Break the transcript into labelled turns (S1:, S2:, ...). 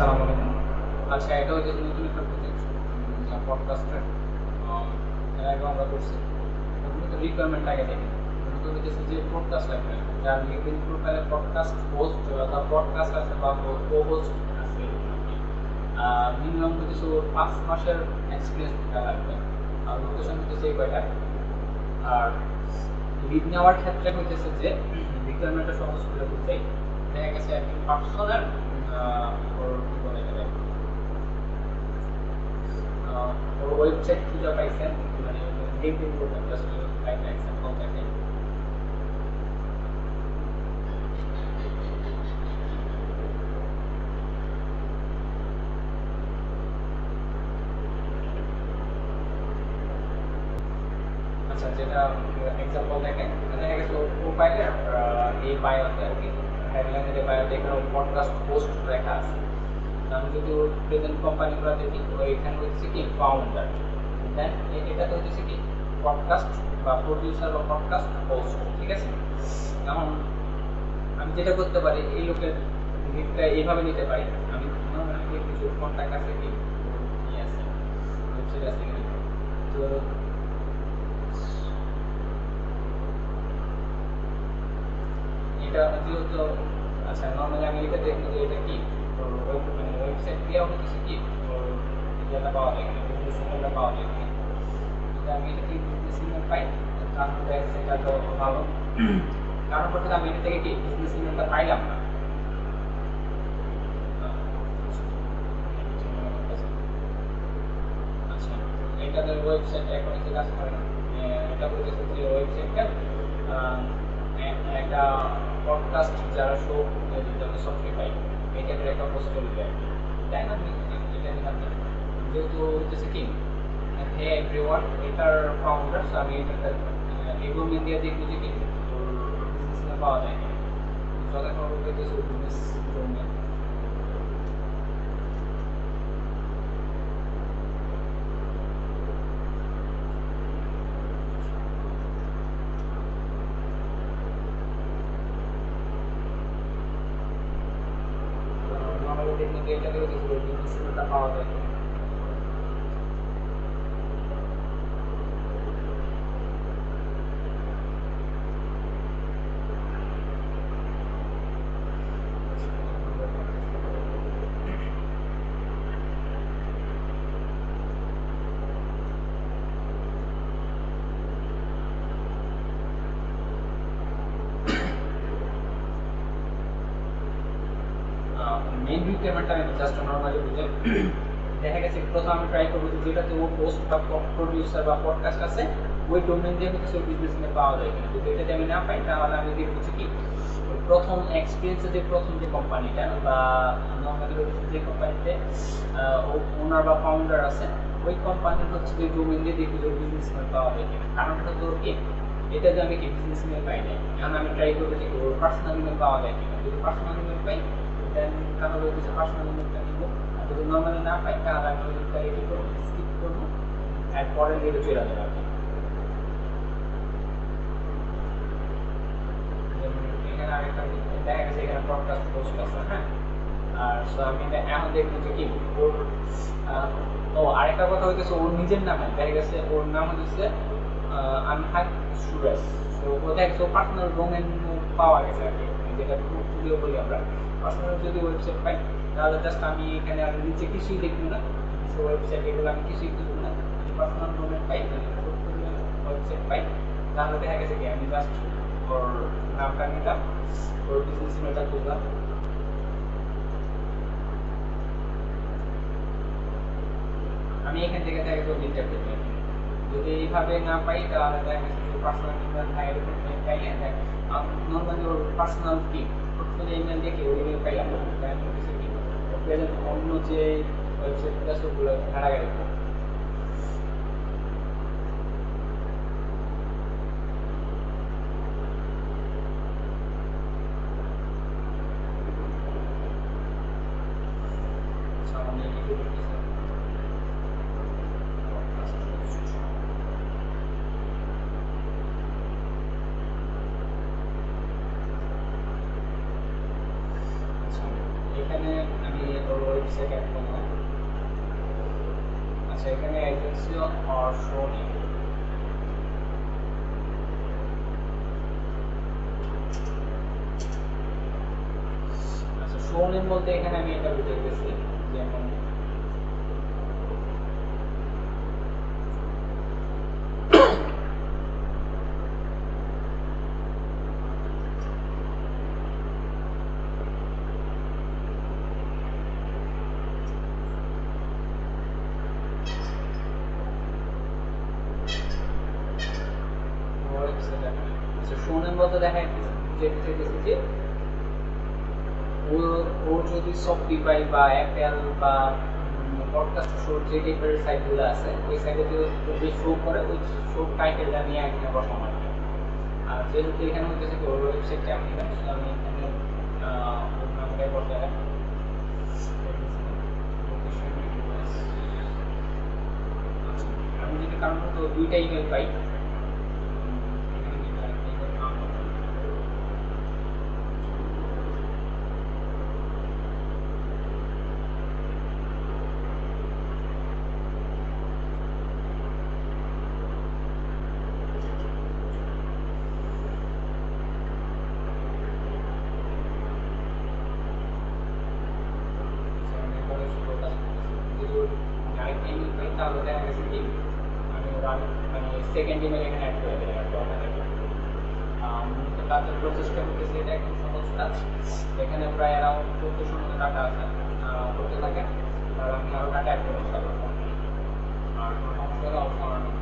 S1: আসসালামু আলাইকুম। আচ্ছা, এটা হচ্ছে নতুন একটা প্রজেক্ট পডকাস্টের। এর আগে আমরা করছি। মূলত রিকোয়ারমেন্ট আগে দেখি। মূলত হচ্ছে যে পডকাস্ট লাগবে, যার লিঙ্কডিন প্রোফাইলে পডকাস্ট হোস্ট বা পডকাস্ট আছে বা কো-হোস্ট আছে এরকম আরকি। মিনিমাম হচ্ছে ওর ৫ মাসের এক্সপেরিয়েন্স থাকা লাগবে। আর লোকেশন হচ্ছে এই কয়টা। আর লিড নেওয়ার ক্ষেত্রে হইতেছে যে রিকোয়ারমেন্টটা সহজ করে বুঝাই। দেখা গেছে একজন পার্সনের ওর কি বলে এটাকে ওর ওয়েবসাইট খুঁজে পাইছেন, মানে LinkedIn profile just like example দেখেন। আচ্ছা, যেটা এক্সাম্পল দেখেন, দেখা গেছে ওর প্রোফাইলে এই বায়োতে আর কি হেডলাইনের এই বায়োতে এখানে পডকাস্ট হোস্ট লেখা আছে। আমি যদি ওর প্রেজেন্ট কোম্পানিগুলো দেখি, এখানে হচ্ছে কি ফাউন্ডার, দেন এটাতে হচ্ছে কি পডকাস্ট বা প্রডিউসার বা পডকাস্ট হোস্ট। ঠিক আছে, এখন আমি যেটা করতে পারি এই লোকের লিডটা এইভাবে নিতে পারি। আমি নর্মালি কিছু কন্ট্যাক্ট আছে কি নিয়ে আছে, ওয়েবসাইট আছে কি, তো এটা যেহেতু আচ্ছা নর্মালি আমি এটা দেখবো যে এটা কি মানে ওয়েবসাইট দিয়ে হচ্ছে কি যেটা পাওয়া যায় কিনা, বিজনেস সিগন্যালটা পাওয়া যায় কিনা। যদি আমি এটা থেকে বিজনেস সিগন্যাল পাই তাহলে সেটা তো ভালো। কারণ করতে আমি এটা থেকে কি বিজনেস সিগন্যালটা পাইলাম না। আচ্ছা, এটাদের ওয়েবসাইট এখন এসে কাজ করে না। এটা বলতেছে যে ওয়েবসাইটটা একটা পডকাস্ট যারা শো যেমন সফটিফাই এই টাইপের একটা পোস্ট করে দেয়, তাই না? আমি এটা নিলাম না। যেহেতু হচ্ছে কি হে এভরিওয়ান এটার ফাউন্ডার, আমি এটাতে এগো মিডিয়া দিয়ে খুঁজে কি বিজনেস পাওয়া যায় না। যথাক্রমে হইতেছে বিজনেস ডোমেন। নর্মালি টেকনিক এটা দিয়ে বিজনেস পাওয়া যায়। মেইন রিকোয়ারমেন্টটা আমি জাস্ট নর্মালি বুঝে দেখা গেছে প্রথম আমি ট্রাই করবো যে যেটাতে ও পোস্ট বা প্রডিউসার বা পডকাস্ট আছে ওই ডোমেন দিয়ে হচ্ছে ওই বিজনেস নিয়ে পাওয়া যায় কিনা। যদি এটাতে আমি না পাই তাহলে আমি দেখবো হচ্ছে কি প্রথম এক্সপিরিয়েন্সে যে প্রথম যে কোম্পানিটা বা নর্মালি হচ্ছে যে কোম্পানিতে ওনার বা ফাউন্ডার আছে ওই কোম্পানির হচ্ছে যে ডোমেন দিয়ে দেখবো যে বিজনেস নিয়ে পাওয়া যায় কিনা। কারণটা তো কি এটা যে আমি কি বিজনেস ইমেল পাই নাই, এখন আমি ট্রাই করবো যে ওর পার্সোনাল ইমেল পাওয়া যায় কিনা। যদি পার্সোনাল ইমেল পাই দেন তাহলে ওই কিছু পার্সোনাল ইমেলটা নিব। আর যদি নর্মালি না পাই তাহলে আমি ওই লিঙ্কটা এডিট করবো, স্কিপ করবো, আর পরের লিঙ্কে চলে যাবো আর কি। যেমন এখানে আরেকটা দেখা গেছে এখানে পডকাস্ট পোস্ট আছে, হ্যাঁ। আর সো আমি এখন দেখবো যে কি ওর ও আরেকটা কথা হইতেছে ওর নিজের নামে দেখা গেছে ওর নাম হচ্ছে আনহাক সুরেশ। তো ও দেখা গেছে পার্সোনাল ডোমেন পাওয়া গেছে আর কি, যেটা পুরো বলি আমরা পার্সোনাল যদি ওয়েবসাইট পাই তাহলে জাস্ট আমি এখানে আর নিচে কিছুই লিখবো না, ওয়েবসাইট এগুলো আমি কিছুই লিখবো না। যদি পার্সোনাল ডোমেন পাই ওয়েবসাইট পাই তাহলে দেখা গেছে কি আমি জাস্ট ওর নামটা নিলাম, ওর বিজনেস ইমেলটা খুললাম। আমি এখান থেকে দেখা গেছে লিঙ্কটা পেয়ে যদি এইভাবে না পাই তাহলে দেখা গেছে যে পার্সোনাল ইমেল পাইলে নর্মালি ওর পার্সোনাল কি পোর্টফোলিও ইমেল দেখে ওই ইমেল পাইলাম দেন হচ্ছে কি প্রেজেন্ট অন্য যে ওয়েবসাইটগুলো আছে ওগুলো ঘাটাঘাটি করবো। সামনে লিখে দিতেছে এখানে আমি ওয়েবসাইট অ্যাড করব। আচ্ছা এখানে এজেন্সি অর শো নেম, আচ্ছা শো নেম বলতে এখানে আমি এটা বুঝাইতেছি যেমন ওয়েবসাইট। আচ্ছা শো নেম বলতে দেখা যেতেছি যে ওর যদি শপিফাই বা অ্যাপেল বা পডকাস্ট শো যে টাইপের সাইটগুলো আছে ওই সাইটে যদি শো করে ওই শো টাইটেলটা নিয়ে এখানে বসানো হয়। আর যেহেতু এখানে হচ্ছে কি ওর ওয়েবসাইটটা আমি নিলাম, আমি এখানে ওর নামটাই বসাই। আমি যদি কারণ তো দুইটা ইমেল পাই, আরেকটা ইমেল পাই তাহলে দেখা গেছে কি আমি ওরা মানে সেকেন্ড ইমেল এখানে অ্যাড করে দিলাম। মূলত কাজের প্রচেষ্টা করতেছি, এটা একদম সহজ কাজ। এখানে প্রায় অ্যারাউন্ড 1400 মতো ডাটা আছে করতে থাকে, আর আমি আরও ডাটা অ্যাড করতে পারবো। আর কোনো সমস্যা হলে অবশ্যই